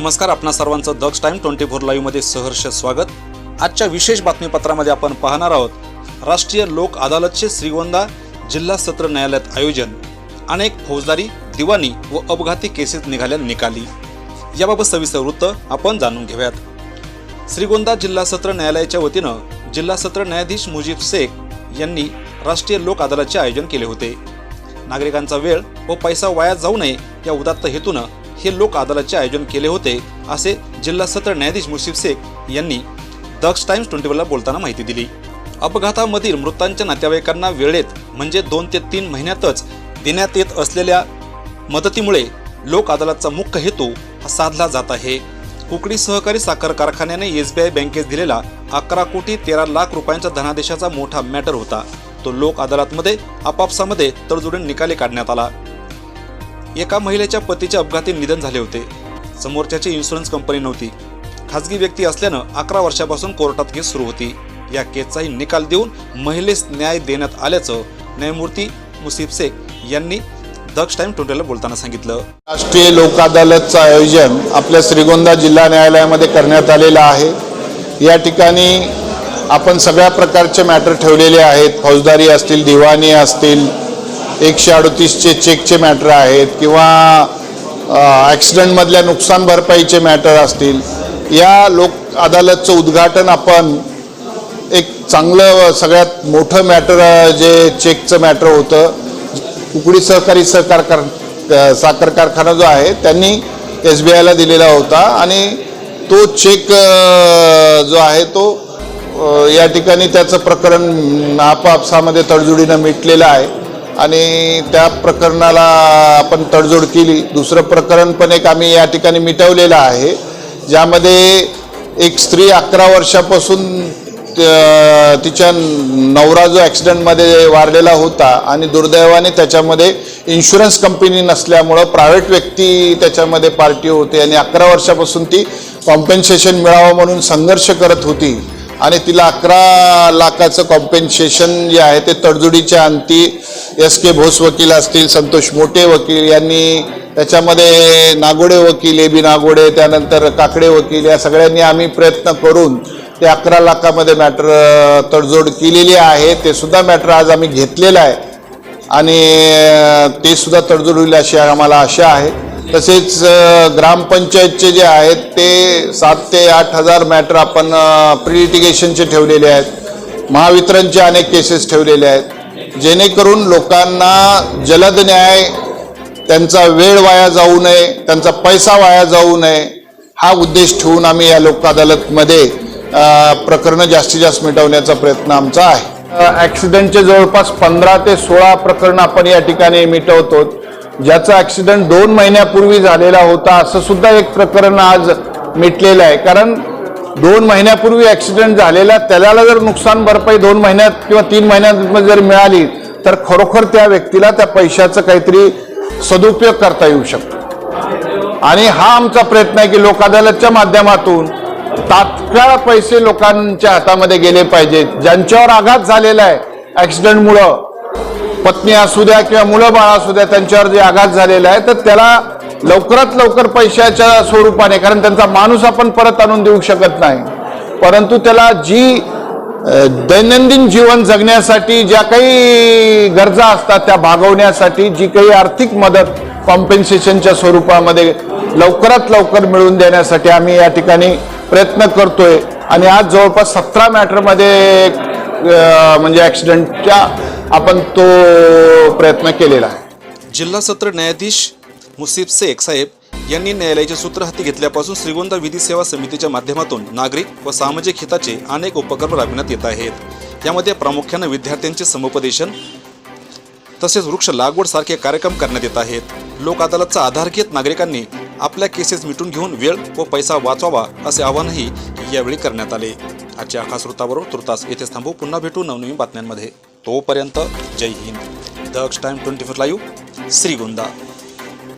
नमस्कार, आपणा सर्वांचं दक्ष टाइम 24 लाईव्ह मध्ये सहर्ष स्वागत। आजच्या विशेष बातमीपत्रामध्ये आपण पाहणार आहोत राष्ट्रीय लोक अदालतचे श्रीगोंदा जिल्हा सत्र न्यायालयात आयोजन, अनेक फौजदारी, दिवाणी व अपघाती केसेस निघाल्या निकाली। याबाबत सविस्तर वृत्त आपण जाणून घेऊयात। श्रीगोंदा जिल्हा सत्र न्यायालयाच्या वतीनं जिल्हा सत्र न्यायाधीश मुजीब शेख यांनी राष्ट्रीय लोक अदालतचे आयोजन केले होते। नागरिकांचा वेळ व पैसा वाया जाऊ नये या उदात्त हेतूनं हे लोक अदालतचे आयोजन केले होते, असे जिल्हा सत्र न्यायाधीश मुजीब शेख यांनी दक्ष टाइम्स 24 ला बोलताना माहिती दिली। अपघातामधील मृतांच्या नातेवाईकांना वेळेत म्हणजे 2 ते 3 महिन्यातच देण्यात येत असलेल्या मदतीमुळे लोक अदालतचा मुख्य हेतू साधला जात आहे। कुकडी सहकारी साखर कारखान्याने SBI बँकेस दिलेला 11 कोटी 13 लाख रुपयांचा धनादेशाचा मोठा मॅटर होता। तो लोक अदालतमध्ये आपापसामध्ये तडजोडीने निकाली काढण्यात आला। एका महिलेच्या पतीचे अपघाती निधन झाले होते। समोरच्याची इन्शुरन्स कंपनी नव्हती, खासगी व्यक्ती असल्यानं 11 वर्षापासून कोर्टात केस सुरू होती। या केसचाही निकाल देऊन महिलेस न्याय देण्यात आल्याचं न्यायमूर्ती मुजीब शेख यांनी दक्ष टाइम 24 ला बोलताना सांगितलं। राष्ट्रीय लोक अदालतचं आयोजन आपल्या श्रीगोंदा जिल्हा न्यायालयामध्ये करण्यात आलेलं आहे। या ठिकाणी आपण सगळ्या प्रकारचे मॅटर ठेवलेले आहेत। फौजदारी असतील, दिवाणी असतील, 138चे चेकचे मॅटर आहेत किंवा ॲक्सिडेंटमधल्या नुकसान भरपाईचे मॅटर असतील। या लोक अदालतचं उद्घाटन आपण एक चांगलं सगळ्यात मोठं मॅटर जे चेकचं मॅटर होतं, कुकडी सहकारी साखर कारखाना जो आहे त्यांनी SBIला दिलेला होता आणि तो चेक जो आहे तो या ठिकाणी त्याचं प्रकरण आपापसामध्ये तडजोडीनं मिटलेलं आहे आणि त्या प्रकरणाला आपण तडजोड केली। दुसरं प्रकरण पण एक आम्ही या ठिकाणी मिटवलेलं आहे, ज्यामध्ये एक स्त्री 11 वर्षापासून तिच्या नवरा जो ॲक्सिडेंटमध्ये वारलेला होता आणि दुर्दैवाने त्याच्यामध्ये इन्शुरन्स कंपनी नसल्यामुळं प्रायव्हेट व्यक्ती त्याच्यामध्ये पार्टी होते आणि 11 वर्षापासून ती कॉम्पेन्सेशन मिळावं म्हणून संघर्ष करत होती आणि तिला 11 लाखाचं कॉम्पेन्सेशन जे आहे ते तडजोडीच्या अंती SK भोस वकील असतील, संतोष मोठे वकील यांनी त्याच्यामध्ये नागोडे वकील, AB नागोडे, त्यानंतर काकडे वकील, या सगळ्यांनी आम्ही प्रयत्न करून ते 11 लाखामध्ये मॅटर तडजोड केलेली आहे। ते सुद्धा मॅटर आज आम्ही घेतलेलं आहे आणि ते सुद्धा तडजोड होईल अशी आम्हाला आशा आहे। तसेच ग्रामपंचायतचे जे आहेत ते 7 ते 8 हजार मॅटर आपण प्रिलिटिगेशनचे ठेवलेले आहेत। महावितरणचे अनेक केसेस ठेवलेले आहेत, जेणेकरून लोकांना जलद न्याय, त्यांचा वेळ वाया जाऊ नये, त्यांचा पैसा वाया जाऊ नये, हा उद्देश ठेवून आम्ही या लोक अदालतमध्ये प्रकरणं जास्तीत जास्त मिटवण्याचा प्रयत्न आमचा आहे। ॲक्सिडेंटचे जवळपास 15 ते 16 प्रकरणं आपण या ठिकाणी मिटवतो। ज्याचा ॲक्सिडेंट 2 महिन्यापूर्वी झालेला होता असं सुद्धा एक प्रकरण आज मिटलेलं आहे। कारण 2 महिन्यापूर्वी ॲक्सिडेंट झालेला त्याला जर नुकसान भरपाई 2 महिन्यात किंवा 3 महिन्यात जर मिळाली तर खरोखर त्या व्यक्तीला त्या पैशाचं काहीतरी सदुपयोग करता येऊ शकतो आणि हा आमचा प्रयत्न आहे की लोक अदालतच्या माध्यमातून तात्काळ पैसे लोकांच्या हातामध्ये गेले पाहिजेत। ज्यांच्यावर आघात झालेला आहे ॲक्सिडेंटमुळं, पत्नी असू द्या किंवा मुलं बाळ असू द्या, त्यांच्यावर जे आघात झालेला आहे तर त्याला लवकरात लवकर पैशाच्या स्वरूपाने, कारण त्यांचा माणूस आपण परत आणून देऊ शकत नाही, परंतु त्याला जी दैनंदिन जीवन जगण्यासाठी ज्या काही गरजा असतात त्या भागवण्यासाठी जी काही आर्थिक मदत कॉम्पेन्सेशनच्या स्वरूपामध्ये लवकरात लवकर मिळवून देण्यासाठी आम्ही या ठिकाणी प्रयत्न करतोय आणि आज जवळपास 17 मॅटरमध्ये म्हणजे ॲक्सिडेंटच्या आपण तो प्रयत्न केलेला आहे। जिल्हा सत्र न्यायाधीश मुजीब शेख साहेब यांनी न्यायालयाचे सूत्र हाती घेतल्यापासून श्रीगोंदा विधी सेवा समितीच्या माध्यमातून नागरिक व सामाजिक हिताचे अनेक उपक्रम राबविण्यात येत आहेत। यामध्ये प्रामुख्याने विद्यार्थ्यांचे समुपदेशन तसेच वृक्ष लागवड सारखे कार्यक्रम करण्यात येत आहेत। लोक अदालतचा आधार घेत नागरिकांनी आपल्या केसेस मिटून घेऊन वेळ व पैसा वाचवावा असे आवाहनही यावेळी करण्यात आले। आजच्या खास वृत्ताबरोबर तुर्तास येथेच थांबू, पुन्हा भेटू नवनवीन बातम्यांमध्ये। तोपर्यंत जय हिंद। दक्ष टाइम 24 लाईव्ह, श्रीगोंदा।